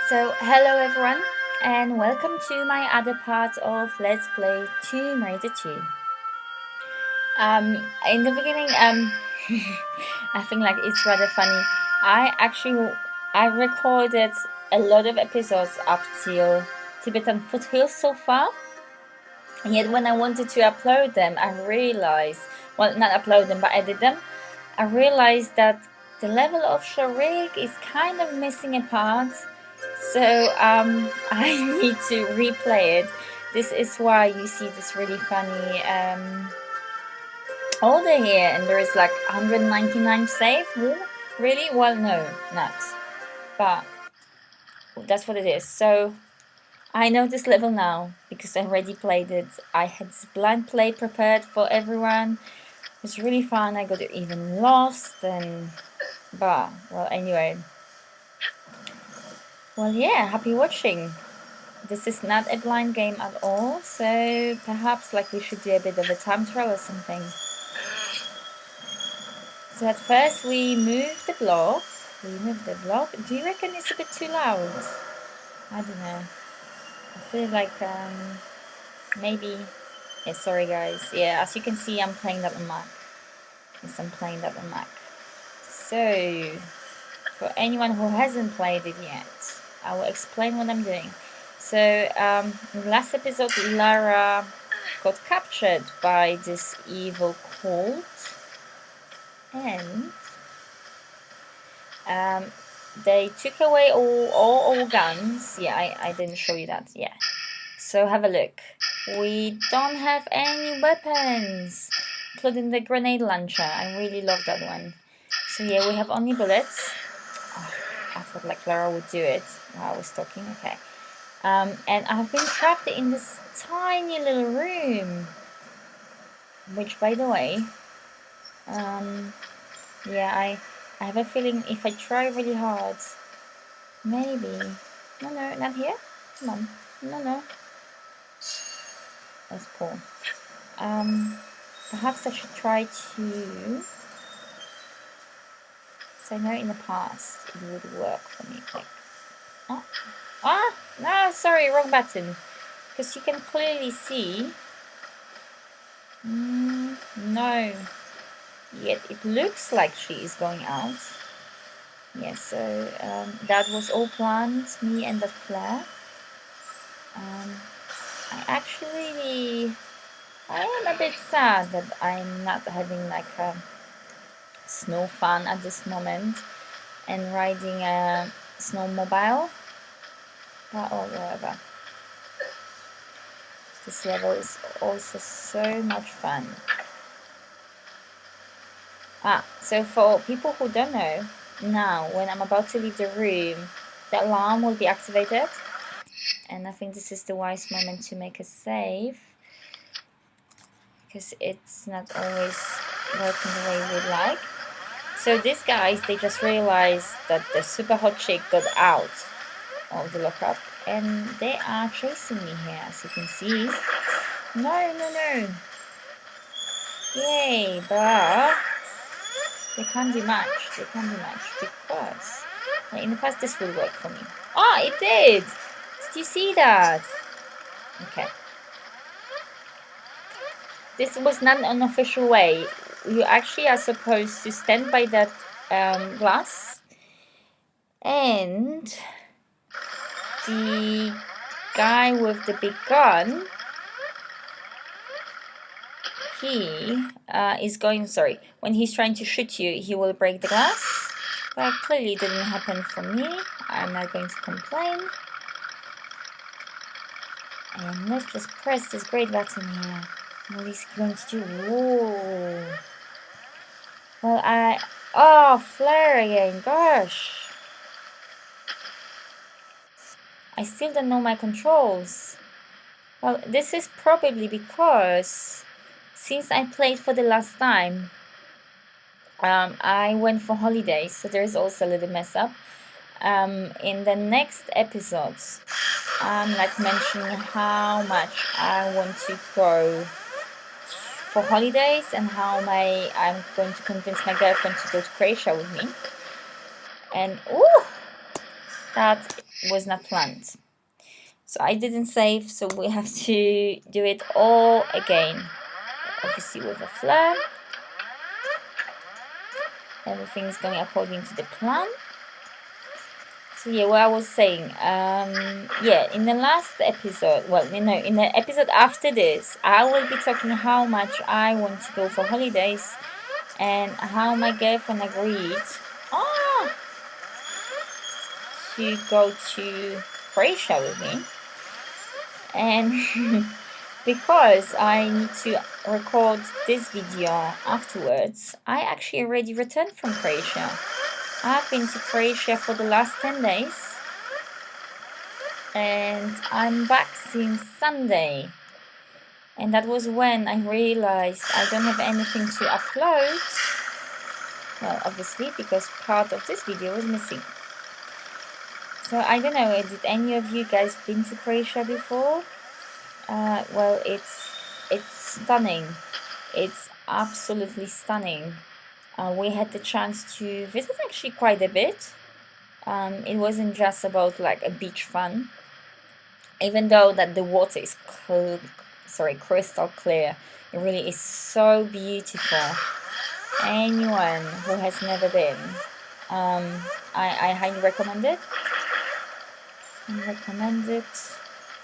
So, hello everyone, and welcome to my other part of Let's Play Tomb Raider 2. In the beginning, I think like it's rather funny. I recorded a lot of episodes up till Tibetan Foothills so far, and yet when I wanted to upload them, I realized, well, not upload them, but edit them, I realized that the level Offshore rig is kind of missing a part. So I need to replay it. This is why you see this really funny order here, and there is like 199 save. Ooh, really? Well, no, not. But that's what it is. So I know this level now because I already played it. I had this blind play prepared for everyone. It was really fun. I got even lost but well, anyway. Well, yeah, happy watching. This is not a blind game at all, so perhaps like we should do a bit of a time trial or something. So at first we move the block. Do you reckon it's a bit too loud? I don't know. I feel like maybe. Yeah, sorry guys. Yeah, as you can see, I'm playing that on Mac. Yes, I'm playing that on Mac. So for anyone who hasn't played it yet, I will explain what I'm doing. So in the last episode, Lara got captured by this evil cult, and they took away all guns. Yeah, I didn't show you that. Yeah, so have a look. We don't have any weapons, including the grenade launcher. I really love that one. So yeah, we have only bullets. Oh, I thought like Lara would do it while I was talking. Okay. And I've been trapped in this tiny little room, which, by the way, yeah, I have a feeling if I try really hard, maybe, no, not here, come on, no, that's cool. Perhaps I should try to, so I know in the past it would work for me, like, no, sorry, wrong button, because you can clearly see, no, yet it looks like she is going out. Yes, so that was all planned, me and the flare. I am a bit sad that I'm not having like a snow fun at this moment and riding a snowmobile, but oh, whatever. This level is also so much fun. So for people who don't know, now when I'm about to leave the room, the alarm will be activated, and I think this is the wise moment to make a save, because it's not always working the way we'd like. So these guys, they just realized that the super hot chick got out of the lockup, and they are chasing me here, as you can see. No. Yay, but they can't do much. Because in the past this will work for me. Oh, it did! Did you see that? Okay. This was not an official way. You actually are supposed to stand by that glass, and the guy with the big gun, he is going, when he's trying to shoot you, he will break the glass. But clearly it didn't happen for me. I'm not going to complain. And let's just press this great button here. What is he going to do? Whoa. Well, flare again, gosh. I still don't know my controls. Well, this is probably because since I played for the last time, I went for holidays, so there's also a little mess up. In the next episodes, I'm like mentioning how much I want to go for holidays and how I'm going to convince my girlfriend to go to Croatia with me. And that was not planned. So I didn't save, so we have to do it all again. Obviously with a flare. Everything's going according to the plan. So yeah, what I was saying, yeah, in the last episode, well, you know, in the episode after this, I will be talking how much I want to go for holidays and how my girlfriend agreed to go to Croatia with me. And because I need to record this video afterwards, I actually already returned from Croatia. I've been to Croatia for the last 10 days and I'm back since Sunday. And that was when I realized I don't have anything to upload. Well, obviously, because part of this video was missing. So I don't know, did any of you guys been to Croatia before? Well, it's stunning. It's absolutely stunning. We had the chance to visit actually quite a bit. It wasn't just about like a beach fun, even though that the water is crystal clear. It really is so beautiful. Anyone who has never been, I highly recommend it.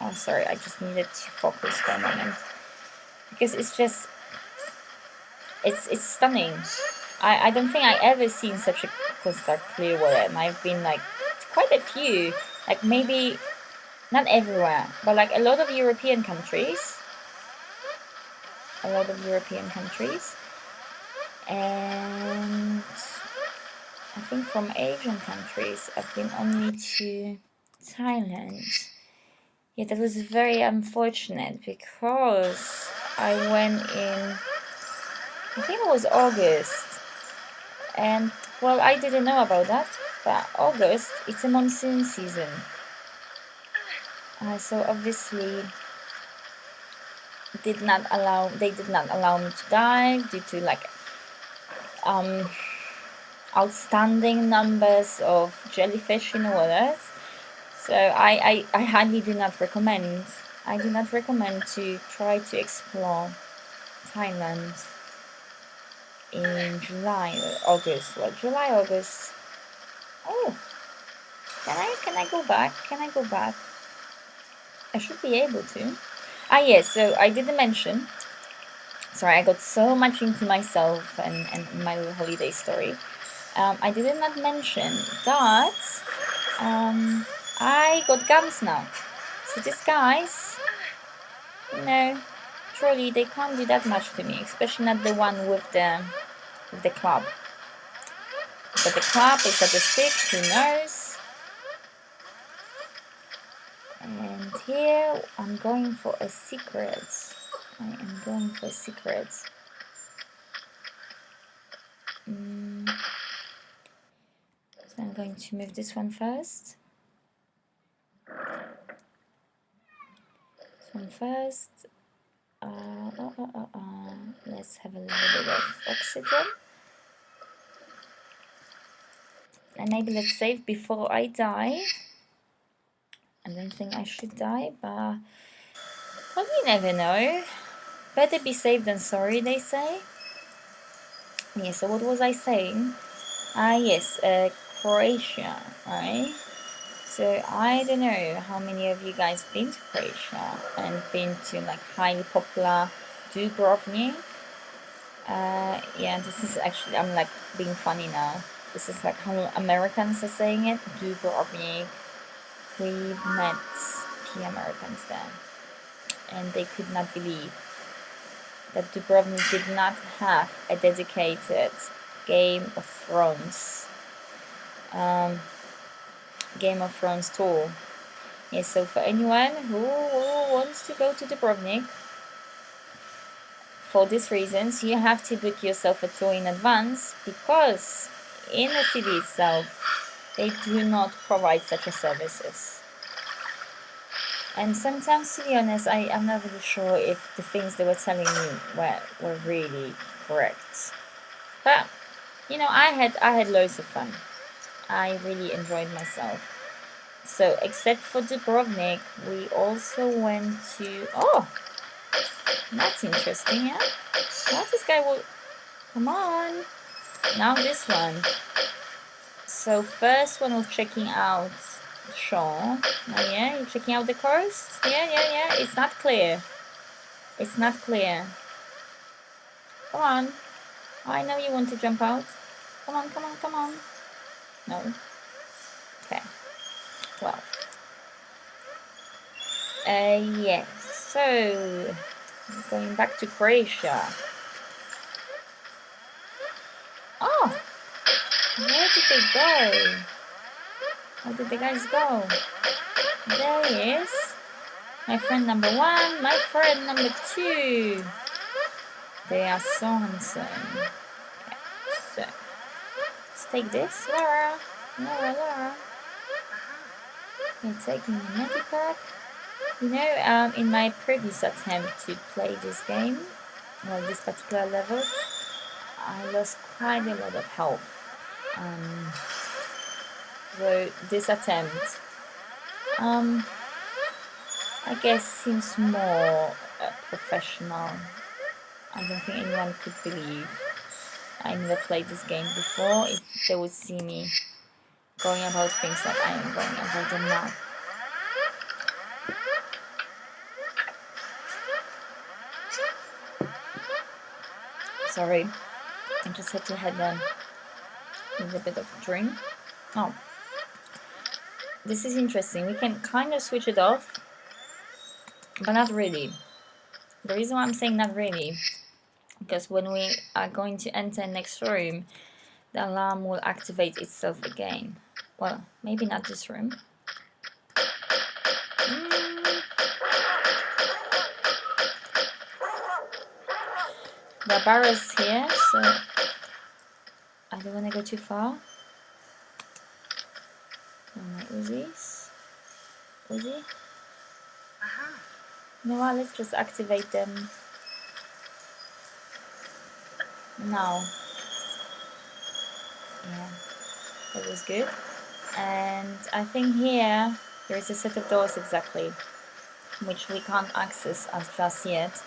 Oh, sorry, I just needed to focus for a moment because it's just it's stunning. I don't think I ever seen such a crystal clear water, and I've been like quite a few, like maybe not everywhere, but like a lot of European countries, and I think from Asian countries I've been only to Thailand. Yeah, that was very unfortunate because I went in, I think it was August, and well, I didn't know about that, but August, it's a monsoon season. So obviously they did not allow me to dive due to like outstanding numbers of jellyfish in the waters. So I highly do not recommend. I do not recommend to try to explore Thailand in July or August. Well, July, August. Oh, can I go back? I should be able to. Yes. So I didn't mention. Sorry, I got so much into myself and my little holiday story. I did not mention that I got guns now. So these guys, you know, truly they can't do that much to me, especially not the one with the club. Is that the club? Is that the stick? Who knows? And here I'm going for a secret. So I'm going to move this one first. Let's have a little bit of oxygen. And maybe let's save before I die. I don't think I should die, but well, you never know. Better be safe than sorry, they say. Yeah, so what was I saying? Yes, Croatia, right? So I don't know how many of you guys been to Croatia and been to like highly popular Dubrovnik. Yeah, this is actually, I'm like being funny now. This is like how Americans are saying it, Dubrovnik. We met the Americans there, and they could not believe that Dubrovnik did not have a dedicated Game of Thrones tour. Yeah, so for anyone who wants to go to Dubrovnik, for these reasons, you have to book yourself a tour in advance, because in the city itself, they do not provide such a services. And sometimes, to be honest, I'm not really sure if the things they were telling me were really correct. But, you know, I had loads of fun. I really enjoyed myself. So except for Dubrovnik, we also went to... Oh! That's interesting, yeah? What this guy will... Come on! Now this one. So first one was checking out shore. Oh yeah, you're checking out the coast? Yeah. It's not clear. It's not clear. Come on. I know you want to jump out. Come on. No. Okay. Well. Yes. So, going back to Croatia. Oh! Where did they go? Where did the guys go? There he is. My friend number 1, my friend number 2. They are so handsome. Okay, so let's take this, Lara. You're taking the medipack. You know, in my previous attempt to play this game, well, this particular level, I lost quite a lot of health. So this attempt, I guess, seems more professional. I don't think anyone could believe I never played this game before if they would see me going about things like I am going about them now. Sorry, I just had to head with a bit of a drink. Oh, this is interesting. We can kind of switch it off, but not really. The reason why I'm saying not really, because when we are going to enter next room, the alarm will activate itself again. Well, maybe not this room. There are barrels here, so I don't want to go too far. And my Uzis. Uzi? You know what, let's just activate them now. Yeah, that was good. And I think here there is a set of doors exactly, which we can't access as just yet.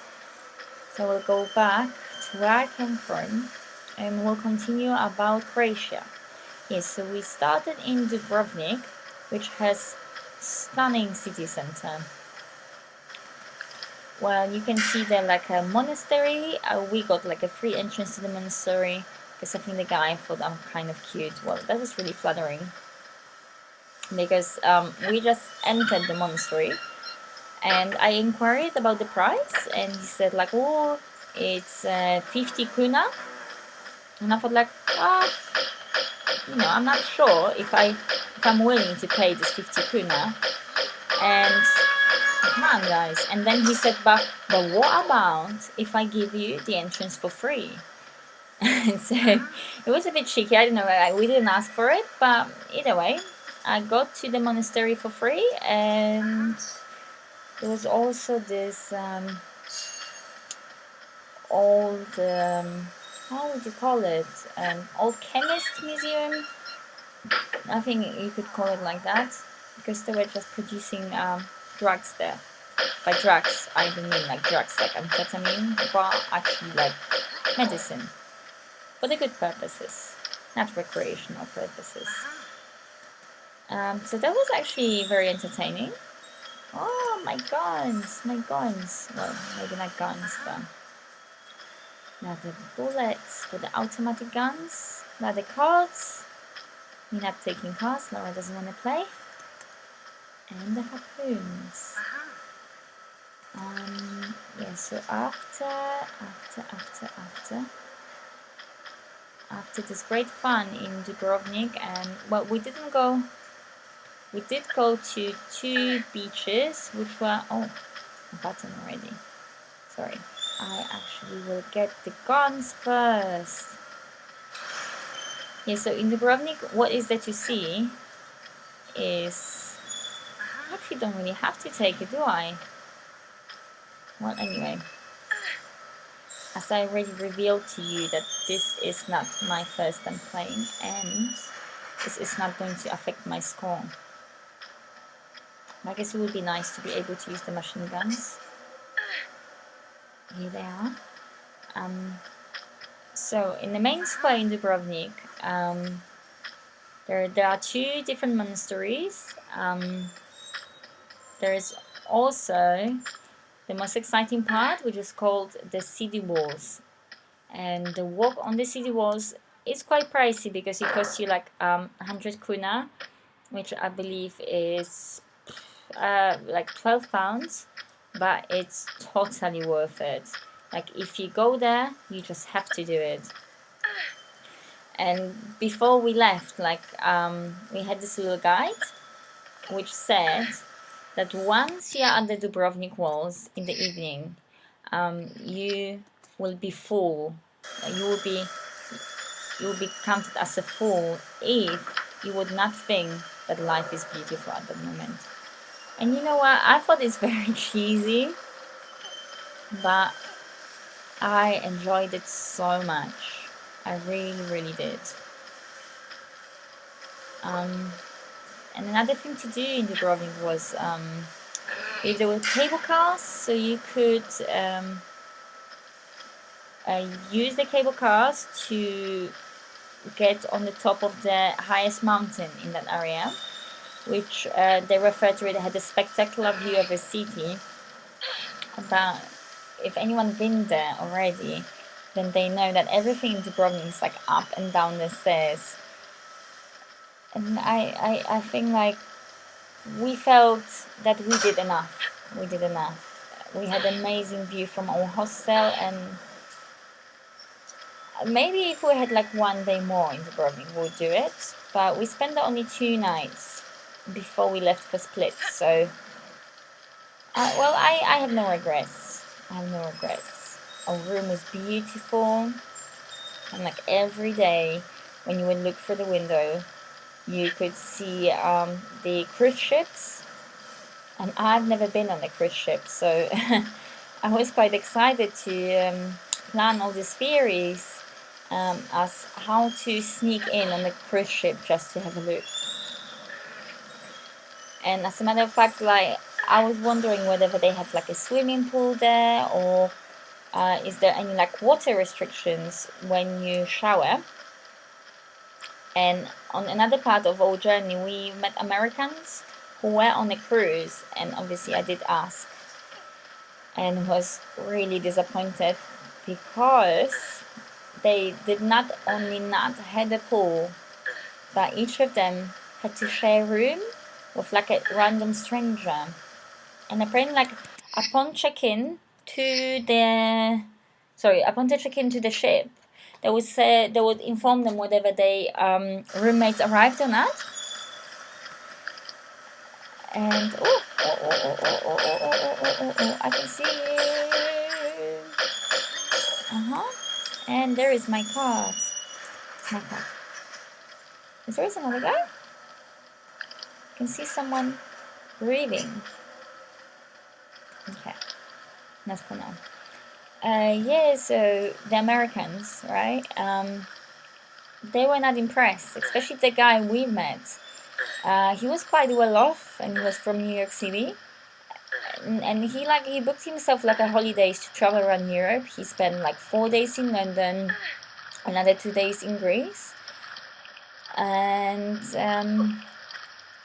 So we'll go back to where I came from and we'll continue about Croatia. Yes, so we started in Dubrovnik, which has stunning city center. Well, you can see there like a monastery. We got like a free entrance to the monastery because I think the guy thought I'm kind of cute. Well, that was really flattering because we just entered the monastery and I inquired about the price and he said like, oh, it's 50 kuna. And I thought like, you know, I'm not sure if I'm willing to pay this 50 kuna. And come on, guys. And then he said, but what about if I give you the entrance for free? And so it was a bit cheeky. I don't know. We didn't ask for it, but either way, I got to the monastery for free. And there was also this old, how would you call it? Old chemist museum. I think you could call it like that, because they were just producing drugs there. By drugs, I don't mean like drugs like amphetamine, but actually like medicine. For the good purposes, not recreational purposes. So that was actually very entertaining. Oh, my guns. Well, maybe not guns, but now the bullets for the automatic guns. Now the cards. We're not taking cards, Lara doesn't want to play. And the harpoons. Yeah, so after this great fun in Dubrovnik, and well, we did go to 2 beaches, which were, oh, a button already. Sorry, I actually will get the guns first. Yeah, so in Dubrovnik, what is there to see is, I actually don't really have to take it, do I? Well, anyway, as I already revealed to you that this is not my first time playing and this is not going to affect my score. I guess it would be nice to be able to use the machine guns. Here they are. So in the main square in Dubrovnik, there are 2 different monasteries. There is also the most exciting part, which is called the city walls. And the walk on the city walls is quite pricey because it costs you like 100 kuna, which I believe is like £12, but it's totally worth it. Like if you go there, you just have to do it. And before we left, like we had this little guide which said that once you're at the Dubrovnik walls in the evening, you will be full. You will be counted as a fool if you would not think that life is beautiful at the moment. And you know what? I thought it's very cheesy, but I enjoyed it so much. I really, really did. And another thing to do in Dubrovnik was there were cable cars, so you could use the cable cars to get on the top of the highest mountain in that area, which they refer to it had a spectacular view of the city. But if anyone's been there already, then they know that everything in Dubrovnik is like up and down the stairs. And I think like we felt that we did enough. We had an amazing view from our hostel, and maybe if we had like one day more in Dubrovnik, we'll do it. But we spent only 2 nights before we left for Split. So, well, I have no regrets. Our room was beautiful. And like every day when you would look through the window, you could see the cruise ships. And I've never been on a cruise ship, so I was quite excited to plan all these theories as how to sneak in on a cruise ship just to have a look. And as a matter of fact, like I was wondering whether they have like a swimming pool there, or is there any like water restrictions when you shower. And on another part of our journey, we met Americans who were on a cruise, and obviously I did ask and was really disappointed because they did not only not have a pool, but each of them had to share a room with like a random stranger. And apparently, like upon check-in to the ship, they would inform them whether they roommates arrived or not. And I can see you. And there is my card. It's my card. Is there another guy? I can see someone breathing. Okay, not for now. Yeah, so the Americans, right? They were not impressed, especially the guy we met. He was quite well off, and he was from New York City. And he booked himself like a holidays to travel around Europe. He spent like 4 days in London, another 2 days in Greece, and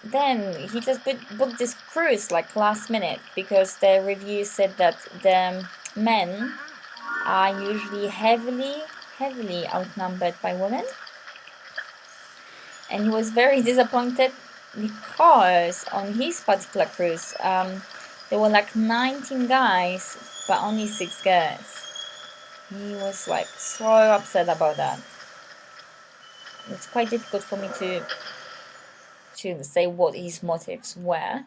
then he just booked this cruise like last minute because the review said that the men are usually heavily outnumbered by women. And he was very disappointed because on his particular cruise, there were like 19 guys, but only 6 girls. He was like so upset about that. It's quite difficult for me to say what his motives were.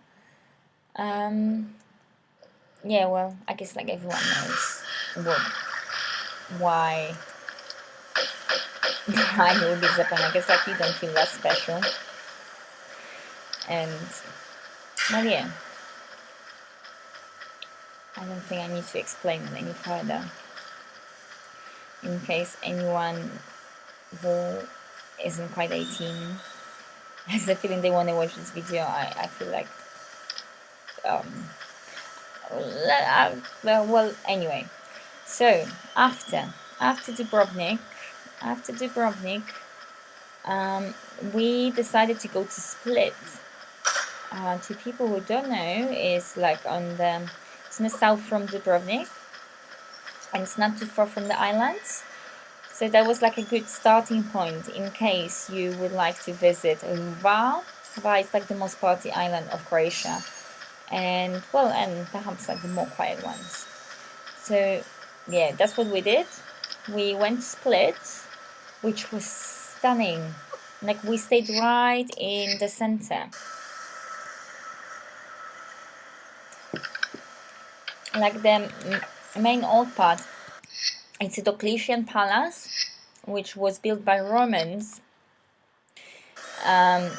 Yeah, well, I guess like everyone knows why he would be disappointed. I guess like you don't feel that special. And well, yeah, I don't think I need to explain it any further. In case anyone who isn't quite 18 has the feeling they want to watch this video, I feel like well, anyway. So after Dubrovnik, we decided to go to Split. To people who don't know, it's like it's in the south from Dubrovnik, and it's not too far from the islands. So that was like a good starting point in case you would like to visit Hvar. Hvar is like the most party island of Croatia, and perhaps like the more quiet ones. So yeah, that's what we did. We went to Split, which was stunning. Like, we stayed right in the center. Like, the main old part, it's a Diocletian palace, which was built by Romans. And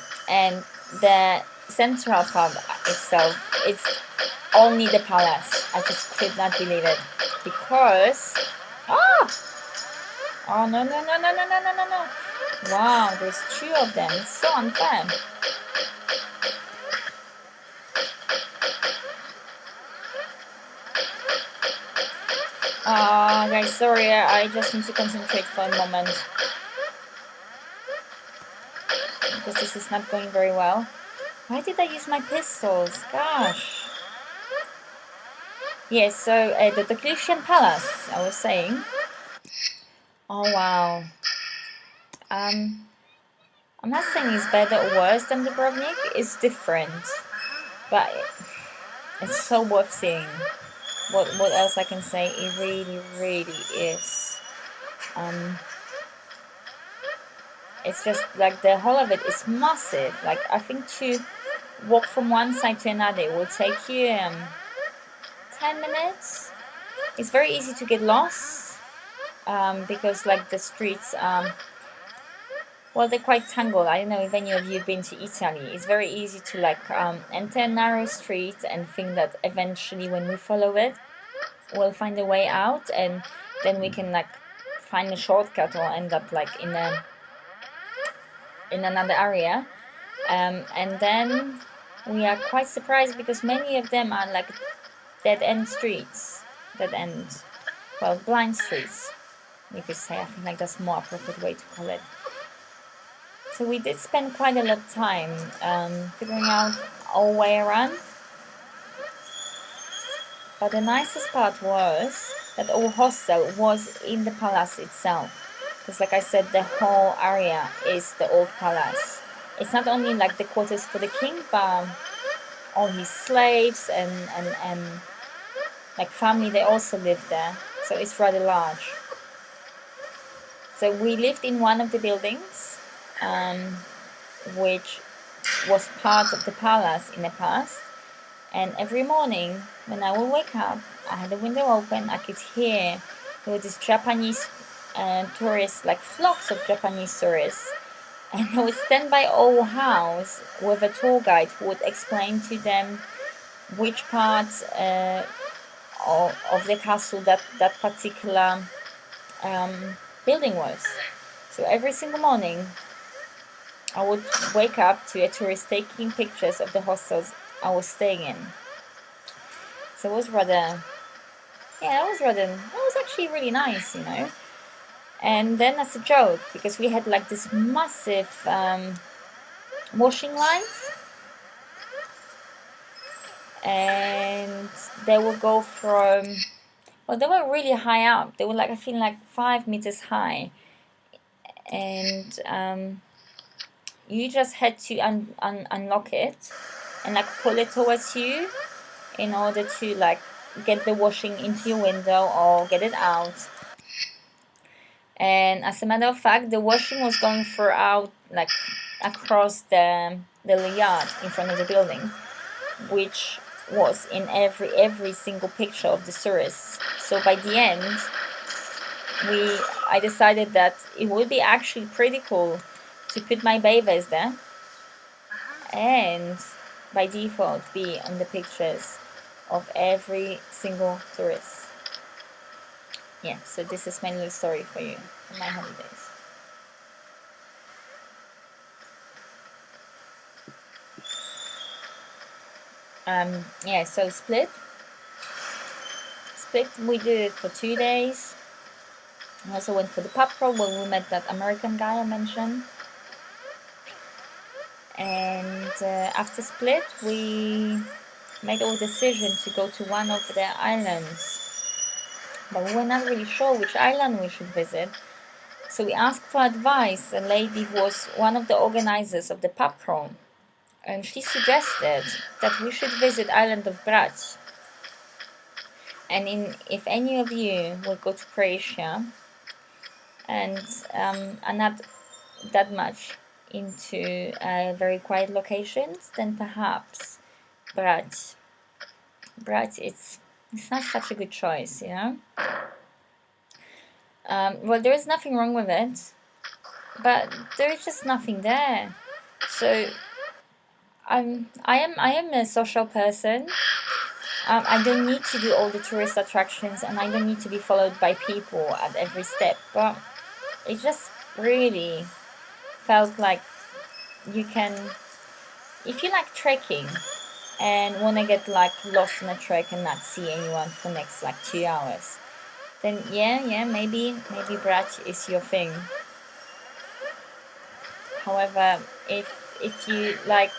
the central part itself, it's only the palace. I just could not believe it. Because... Oh, no. Wow, there's 2 of them. It's so unfair. Guys, sorry, I just need to concentrate for a moment. Because this is not going very well. Why did I use my pistols? Gosh. Yes, so the Diocletian Palace, I was saying. Oh, wow. I'm not saying it's better or worse than Dubrovnik. It's different. But it's so worth seeing. What else I can say? It really, really is. It's just like the whole of it is massive. Like, I think to walk from one side to another, it will take you 10 minutes. It's very easy to get lost because like the streets, well, they're quite tangled. I don't know if any of you have been to Italy. It's very easy to like enter a narrow street and think that eventually when we follow it, we'll find a way out, and then we can like find a shortcut or end up like in another area. And then we are quite surprised because many of them are like dead-end streets. Blind streets, you could say. I think like that's a more appropriate way to call it. So we did spend quite a lot of time figuring out our way around. But the nicest part was that our hostel was in the palace itself. Because like I said, the whole area is the old palace. It's not only like the quarters for the king, but all his slaves and like family, they also live there. So it's rather large. So we lived in one of the buildings, which was part of the palace in the past. And every morning when I would wake up, I had the window open, I could hear there were these Japanese tourists, like flocks of Japanese tourists. And I would stand by our house with a tour guide who would explain to them which parts of the castle that particular building was. So every single morning I would wake up to a tourist taking pictures of the hostels I was staying in. So it was actually really nice, you know. And then as a joke, because we had like this massive washing lines, and they would go from, well, they were really high up. They were like, I feel like 5 meters high, and you just had to unlock it and like pull it towards you in order to like get the washing into your window or get it out. And as a matter of fact, the washing was going throughout, like across the yard in front of the building, which was in every single picture of the tourists. So by the end, I decided that it would be actually pretty cool to put my bathers there, and by default be on the pictures of every single tourist. Yeah, so this is my little story for you for my holidays. Yeah, so Split, we did it for 2 days. I also went for the pub crawl where we met that American guy I mentioned. And after Split, we made our decision to go to one of the islands, but we were not really sure which island we should visit. So we asked for advice. A lady who was one of the organizers of the pub crawl, and she suggested that we should visit island of Brač. And if any of you will go to Croatia and are not that much into very quiet locations, then perhaps Brač. It's not such a good choice, you know. Well, there is nothing wrong with it, but there is just nothing there. So I am a social person. I don't need to do all the tourist attractions, and I don't need to be followed by people at every step. But it just really felt like you can, if you like trekking and want to get like lost on a trek and not see anyone for next like 2 hours, then yeah, maybe Brač is your thing. However, if you like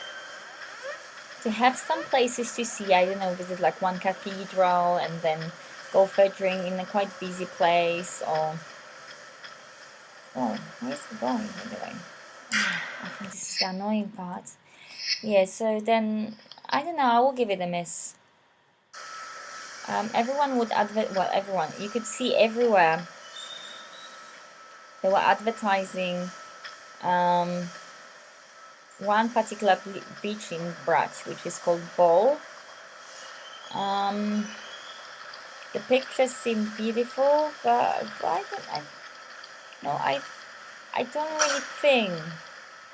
to have some places to see, I don't know, visit like one cathedral and then go for a drink in a quite busy place, or where's it going, by the way? I think this is the annoying part. Yeah, so then I don't know, I will give it a miss. Everyone would everyone, you could see everywhere they were advertising one particular beach in Brač, which is called Bol. The pictures seemed beautiful, but I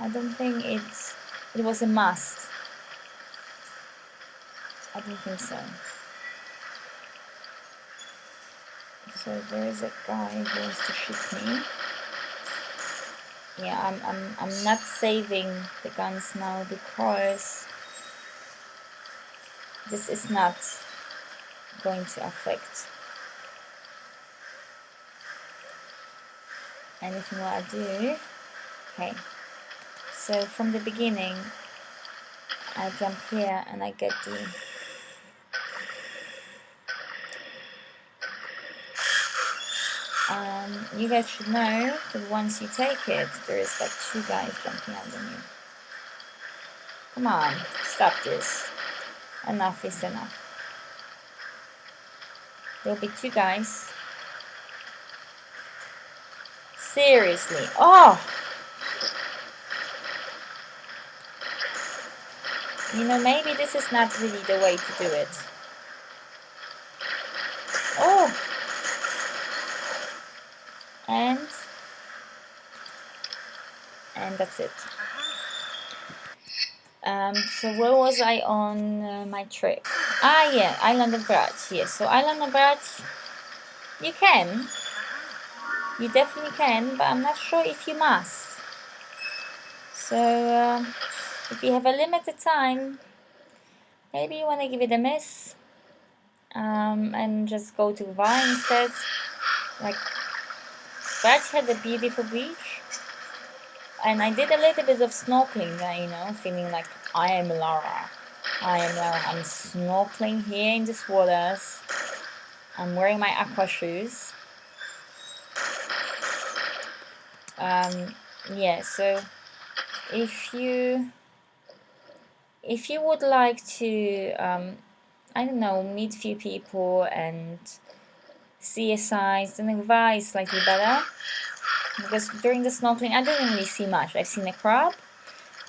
don't think it was a must. I don't think so. So there is a guy who wants to shoot me. Yeah, I'm not saving the guns now because this is not going to affect anything what I do. Okay, so from the beginning I jump here and I get the you guys should know that once you take it, there is like 2 guys jumping under you. Come on, stop this. Enough is enough. There'll be 2 guys. Seriously. Oh! You know, maybe this is not really the way to do it. Oh! And that's it. So where was I on my trip? Yeah, Island of Brač. Yes, so Island of Brač, you definitely can, but I'm not sure if you must. So if you have a limited time, maybe you want to give it a miss and just go to Var instead. Like, Brač had a beautiful beach, and I did a little bit of snorkeling there, you know, feeling like I am Lara. I'm snorkeling here in these waters. I'm wearing my aqua shoes. Yeah, so if you would like to I don't know, meet few people and see a size, then Var is slightly better, because during the snorkeling I didn't really see much. I've seen a crab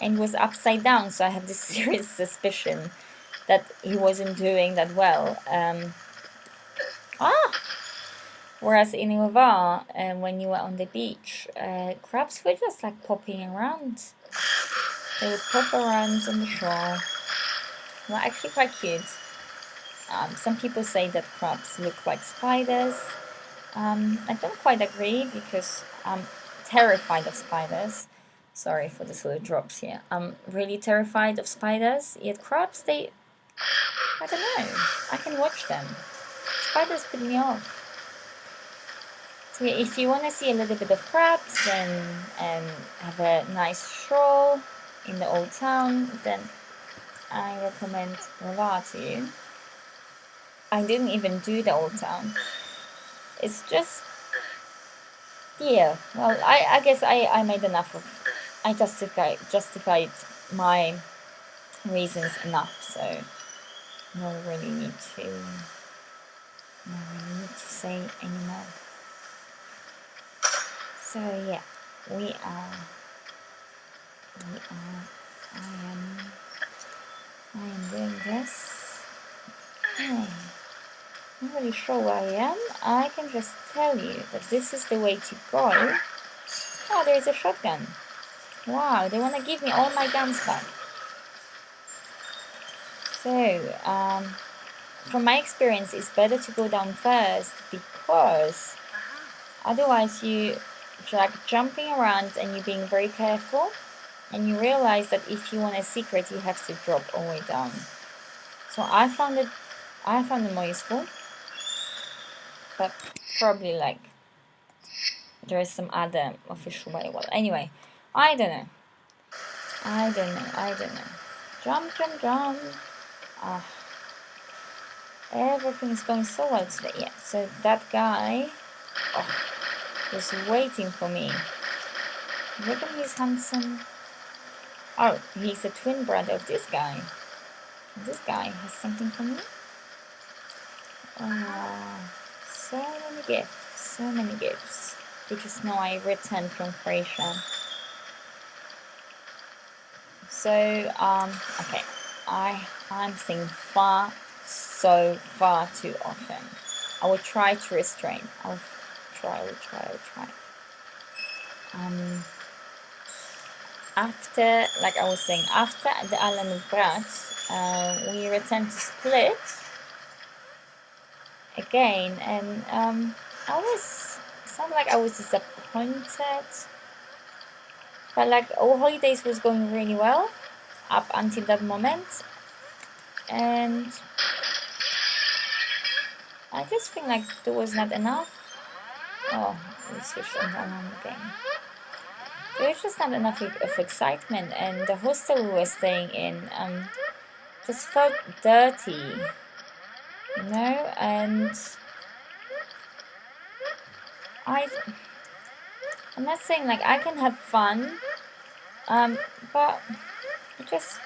and it was upside down, so I have this serious suspicion that he wasn't doing that well. Whereas in Var, when you were on the beach, crabs were just like popping around. They would pop around on the shore. They were actually quite cute. Some people say that crabs look like spiders. I don't quite agree because I'm terrified of spiders. Sorry for these little drops here. I'm really terrified of spiders. Yet crabs, they I don't know. I can watch them. Spiders put me off. So if you want to see a little bit of crabs and have a nice stroll in the old town, then I recommend Lara to you. I didn't even do the old town. It's just, yeah, well, I guess I made enough of, I justified my reasons enough, so no really need to say anymore. So yeah, I am doing this. Okay. Not really sure where I am. I can just tell you that this is the way to go. Oh, there's a shotgun. Wow, they want to give me all my guns back. So, from my experience, it's better to go down first because otherwise you jumping around and you're being very careful, and you realize that if you want a secret, you have to drop all the way down. So I found it more useful, but probably like there is some other official way. Well, anyway, I don't know. Jump. Everything is going so well today. Yeah, so that guy was waiting for me. I reckon he's handsome. Oh, he's a twin brother of this guy. This guy has something for me. So many gifts. They just know I returned from Croatia. So, okay, I'm saying so far too often. I will try to restrain. I will try. After, like I was saying, after the island of Brat, we returned to Split again, and it's not like I was disappointed, but like our holidays was going really well up until that moment, and I just think like there was not enough. Oh, we switched on again. There was just not enough of excitement, and the hostel we were staying in just felt dirty, you know, and I'm not saying like I can have fun, but it just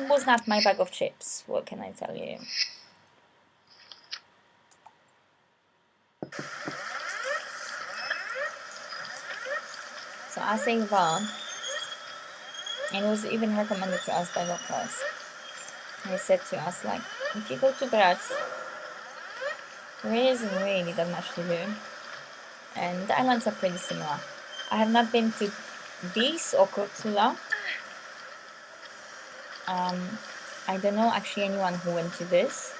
was not my bag of chips. What can I tell you? So I say Van, and it was even recommended to us by locals. They said to us like, if you go to Brat, there isn't really that much to do, and the islands are pretty similar. I have not been to Vis or Korčula. I don't know actually anyone who went to this.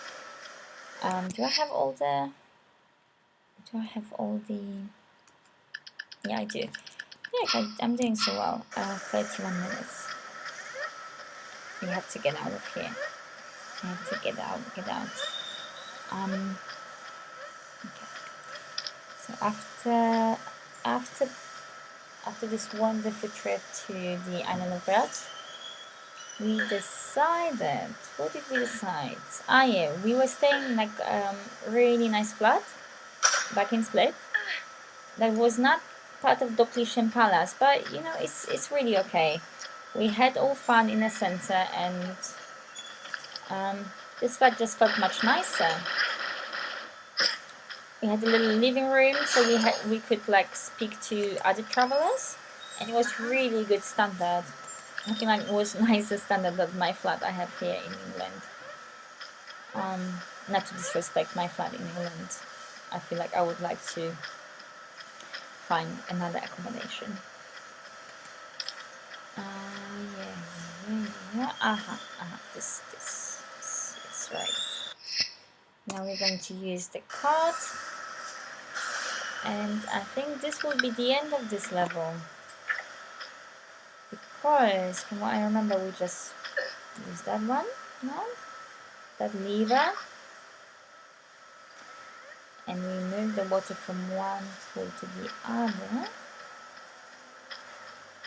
Do I have all the? Yeah, I do. Yeah, I'm doing so well. 31 minutes. We have to get out of here. I have to get out. Okay. So after this wonderful trip to the island of Brat, we decided. What did we decide? Yeah, we were staying in like really nice flat back in Split. That was not part of Diocletian Palace, but you know it's really okay. We had all fun in the center, and this flat just felt much nicer. We had a little living room, so we could like speak to other travelers, and it was really good standard. I think like it was nicer standard than my flat I have here in England. Not to disrespect my flat in England, I feel like I would like to find another accommodation. This is right. Now we're going to use the card, and I think this will be the end of this level, because from what I remember we just used that one. No? that lever, and we move the water from one pool to the other,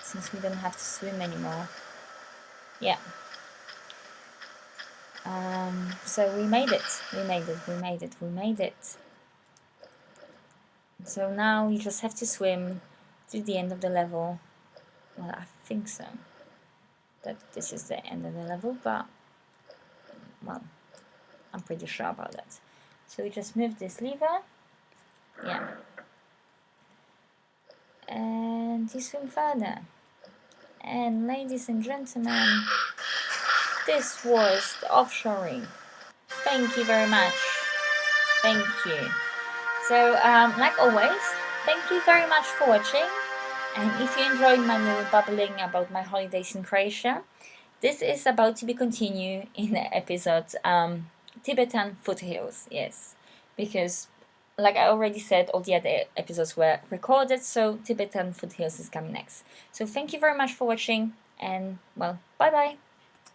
since we don't have to swim anymore. Yeah. So we made it. So now you just have to swim to the end of the level. Well, I think so. That this is the end of the level, but well, I'm pretty sure about that. So we just move this lever. Yeah. And you swim further. And ladies and gentlemen, this was the offshoring. Thank you very much. Thank you. So, like always, thank you very much for watching. And if you enjoyed my little babbling about my holidays in Croatia, this is about to be continued in the episode Tibetan foothills. Yes, because like I already said, all the other episodes were recorded, so Tibetan foothills is coming next. So thank you very much for watching, and well, bye bye.